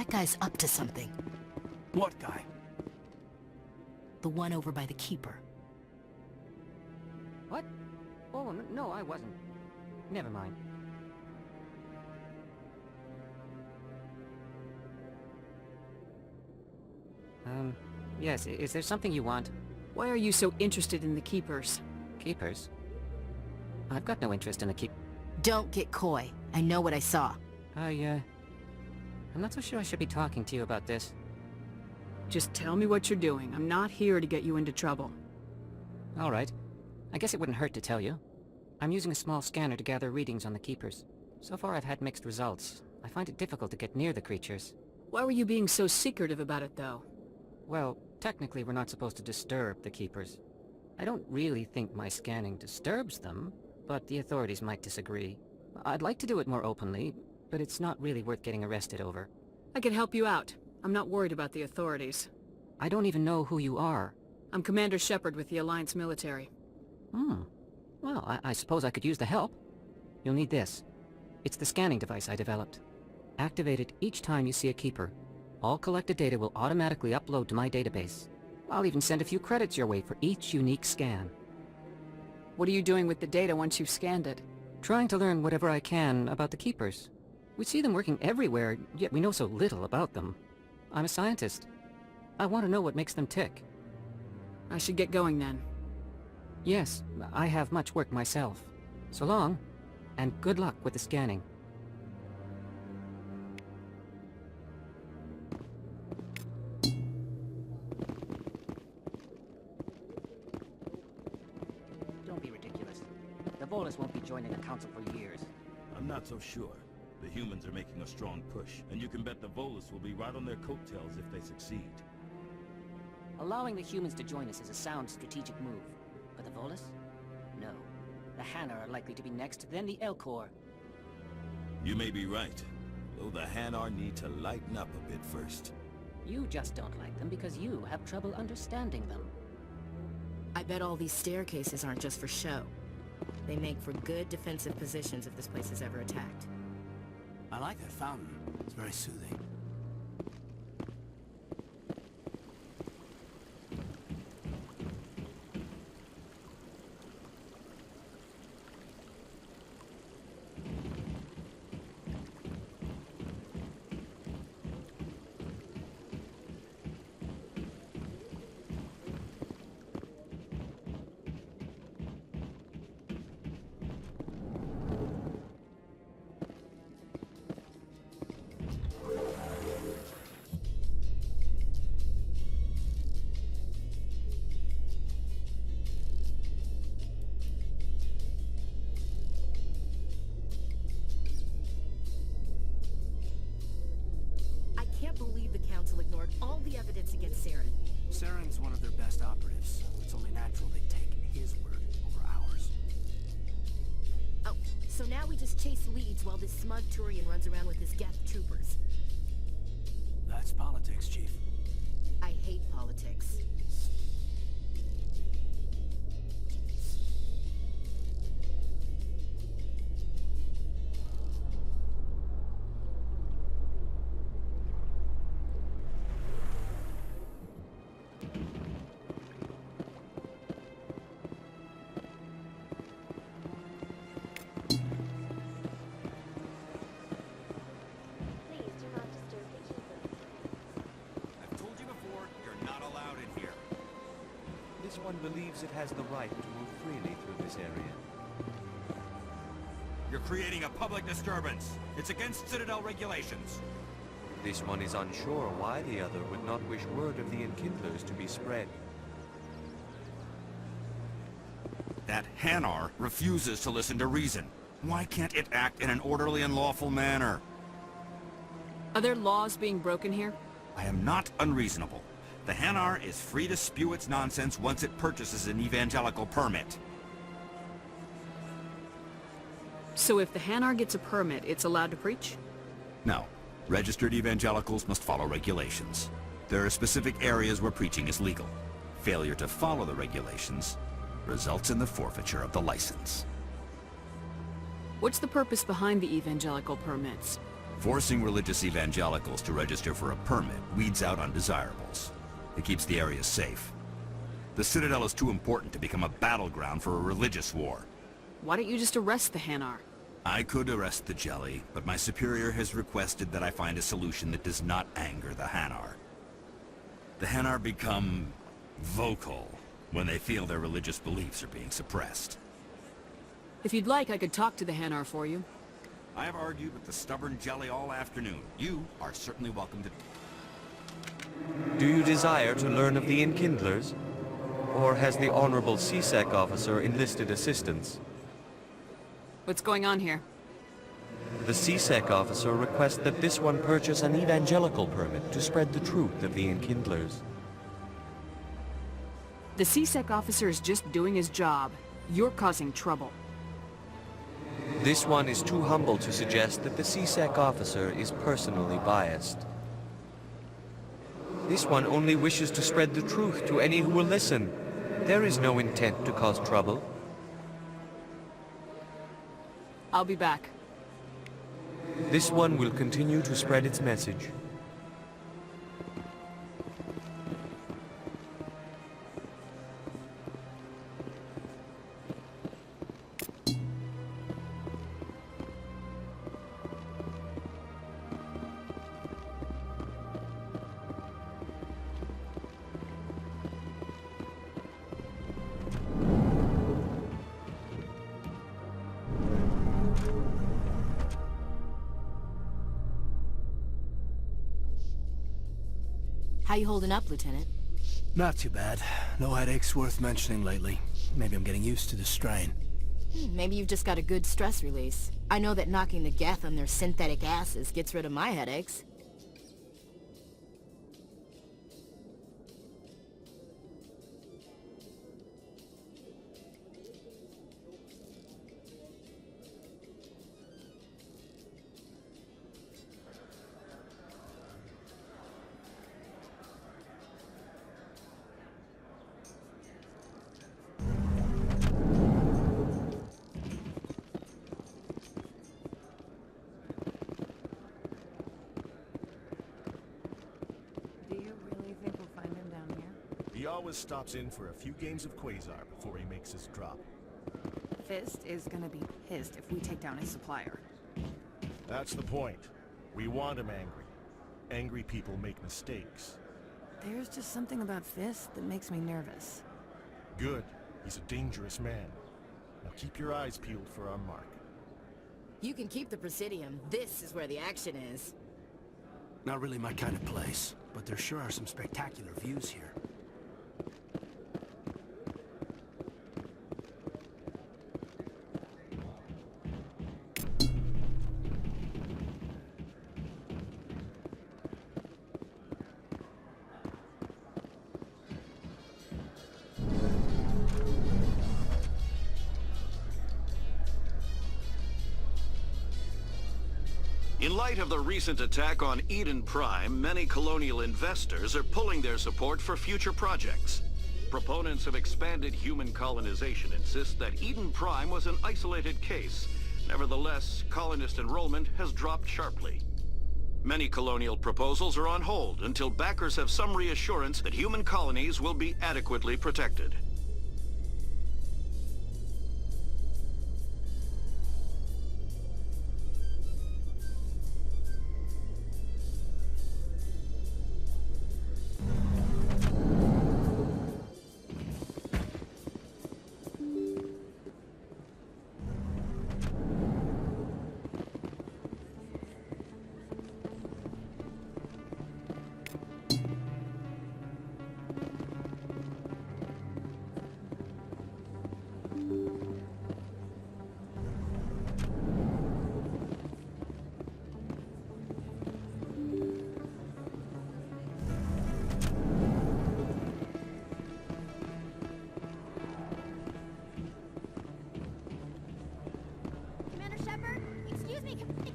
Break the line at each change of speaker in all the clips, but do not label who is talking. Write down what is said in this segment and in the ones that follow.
That guy's up to something.
What guy?
The one over by the Keeper.
What? Oh, no, I wasn't. Never mind. Yes, is there something you want?
Why are you so interested in the Keepers?
Keepers? I've got no interest in the
Don't get coy. I know what I saw.
I'm not so sure I should be talking to you about this.
Just tell me what you're doing. I'm not here to get you into trouble.
Alright. I guess it wouldn't hurt to tell you. I'm using a small scanner to gather readings on the Keepers. So far I've had mixed results. I find it difficult to get near the creatures.
Why were you being so secretive about it, though?
Well, technically we're not supposed to disturb the Keepers. I don't really think my scanning disturbs them, but the authorities might disagree. I'd like to do it more openly, but it's not really worth getting arrested over.
I can help you out. I'm not worried about the authorities.
I don't even know who you are.
I'm Commander Shepard with the Alliance military.
Well, I suppose I could use the help. You'll need this. It's the scanning device I developed. Activate it each time you see a Keeper. All collected data will automatically upload to my database. I'll even send a few credits your way for each unique scan.
What are you doing with the data once you've scanned it?
Trying to learn whatever I can about the Keepers. We see them working everywhere, yet we know so little about them. I'm a scientist. I want to know what makes them tick.
I should get going then.
Yes, I have much work myself. So long, and good luck with the scanning.
Don't be ridiculous. The Volus won't be joining the Council for years.
I'm not so sure. The humans are making a strong push, and you can bet the Volus will be right on their coattails if they succeed.
Allowing the humans to join us is a sound strategic move. But the Volus? No. The Hanar are likely to be next, then the Elcor.
You may be right, though the Hanar need to lighten up a bit first.
You just don't like them because you have trouble understanding them.
I bet all these staircases aren't just for show. They make for good defensive positions if this place is ever attacked.
I like that fountain. It's very soothing.
Ignored all the evidence against Saren.
Saren's one of their best operatives. It's only natural they take his word over ours.
Oh, so now we just chase leads while this smug Turian runs around with his Geth troopers.
That's politics, Chief.
I hate politics.
This one believes it has the right to move freely through this area.
You're creating a public disturbance. It's against Citadel regulations.
This one is unsure why the other would not wish word of the Enkindlers to be spread.
That Hanar refuses to listen to reason. Why can't it act in an orderly and lawful manner?
Are there laws being broken here?
I am not unreasonable. The Hanar is free to spew its nonsense once it purchases an evangelical permit.
So if the Hanar gets a permit, it's allowed to preach?
No. Registered evangelicals must follow regulations. There are specific areas where preaching is legal. Failure to follow the regulations results in the forfeiture of the license.
What's the purpose behind the evangelical permits?
Forcing religious evangelicals to register for a permit weeds out undesirables. It keeps the area safe. The Citadel is too important to become a battleground for a religious war.
Why don't you just arrest the Hanar?
I could arrest the Jelly, but my superior has requested that I find a solution that does not anger the Hanar. The Hanar become vocal when they feel their religious beliefs are being suppressed.
If you'd like, I could talk to the Hanar for you.
I have argued with the stubborn Jelly all afternoon. You are certainly welcome to...
Do you desire to learn of the Enkindlers? Or has the Honorable CSEC officer enlisted assistance?
What's going on here?
The CSEC officer requests that this one purchase an evangelical permit to spread the truth of the Enkindlers.
The CSEC officer is just doing his job. You're causing trouble.
This one is too humble to suggest that the CSEC officer is personally biased. This one only wishes to spread the truth to any who will listen. There is no intent to cause trouble.
I'll be back.
This one will continue to spread its message.
How you holding up, Lieutenant?
Not too bad. No headaches worth mentioning lately. Maybe I'm getting used to the strain.
Maybe you've just got a good stress release. I know that knocking the geth on their synthetic asses gets rid of my headaches.
He always stops in for a few games of Quasar before he makes his drop.
Fist is gonna be pissed if we take down his supplier.
That's the point. We want him angry. Angry people make mistakes.
There's just something about Fist that makes me nervous.
Good. He's a dangerous man. Now keep your eyes peeled for our mark.
You can keep the Presidium. This is where the action is.
Not really my kind of place, but there sure are some spectacular views here.
In light of the recent attack on Eden Prime, many colonial investors are pulling their support for future projects. Proponents of expanded human colonization insist that Eden Prime was an isolated case. Nevertheless, colonist enrollment has dropped sharply. Many colonial proposals are on hold until backers have some reassurance that human colonies will be adequately protected.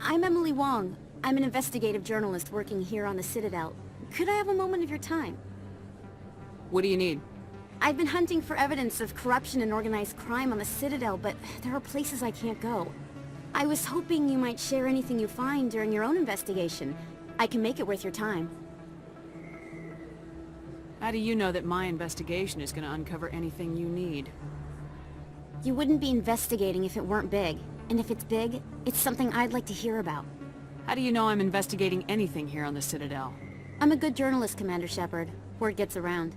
I'm Emily Wong. I'm an investigative journalist working here on the Citadel. Could I have a moment of your time?
What do you need?
I've been hunting for evidence of corruption and organized crime on the Citadel, but there are places I can't go. I was hoping you might share anything you find during your own investigation. I can make it worth your time.
How do you know that my investigation is gonna uncover anything you need?
You wouldn't be investigating if it weren't big. And if it's big, it's something I'd like to hear about.
How do you know I'm investigating anything here on the Citadel?
I'm a good journalist, Commander Shepard. Word gets around.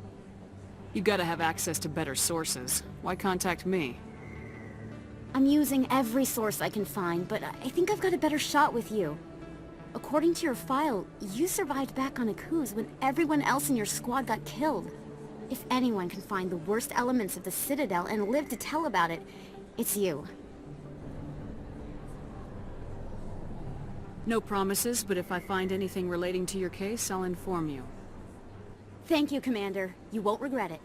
You gotta have access to better sources. Why contact me?
I'm using every source I can find, but I think I've got a better shot with you. According to your file, you survived back on Akuz when everyone else in your squad got killed. If anyone can find the worst elements of the Citadel and live to tell about it, it's you.
No promises, but if I find anything relating to your case, I'll inform you.
Thank you, Commander. You won't regret it.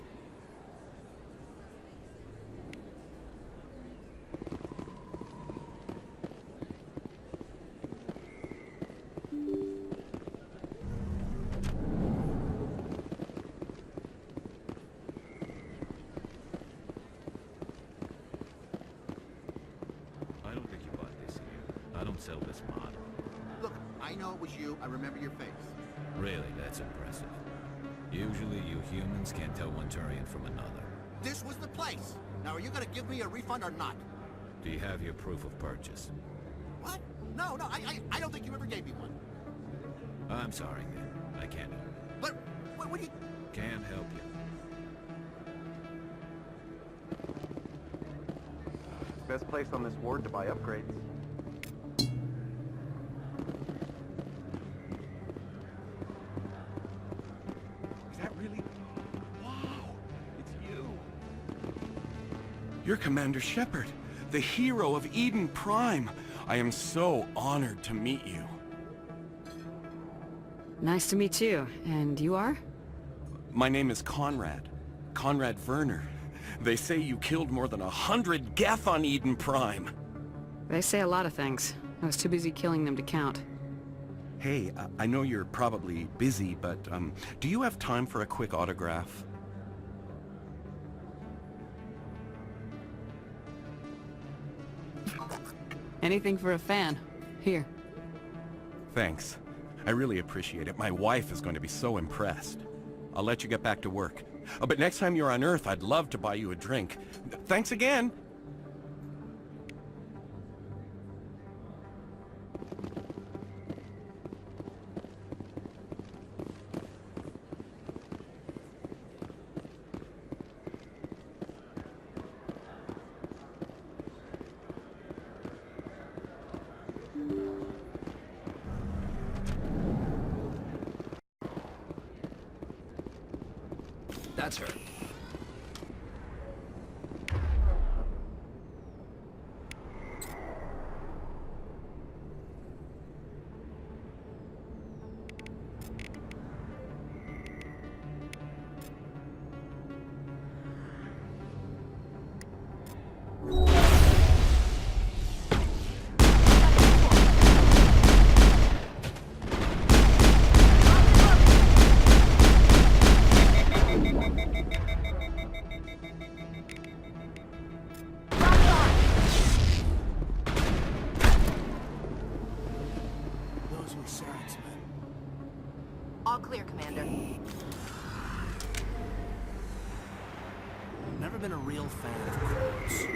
I don't think you bought this here. I don't sell this mod.
Look, I know it was you. I remember your face.
Really, that's impressive. Usually you humans can't tell one Turian from another.
This was the place. Now, are you gonna give me a refund or not?
Do you have your proof of purchase?
What? No, I don't think you ever gave me one.
I'm sorry, then. I can't help you.
But, what do you...
Can't help you.
Best place on this ward to buy upgrades.
Is that really... Wow! It's you! You're Commander Shepard, the hero of Eden Prime. I am so honored to meet you.
Nice to meet you. And you are?
My name is Conrad. Conrad Werner. They say you killed more than 100 Geth on Eden Prime.
They say a lot of things. I was too busy killing them to count.
Hey, I know you're probably busy, but do you have time for a quick autograph?
Anything for a fan. Here.
Thanks. I really appreciate it. My wife is going to be so impressed. I'll let you get back to work. But next time you're on Earth, I'd love to buy you a drink. Thanks again!
That's her.
All clear, Commander.
Never been a real fan of crows.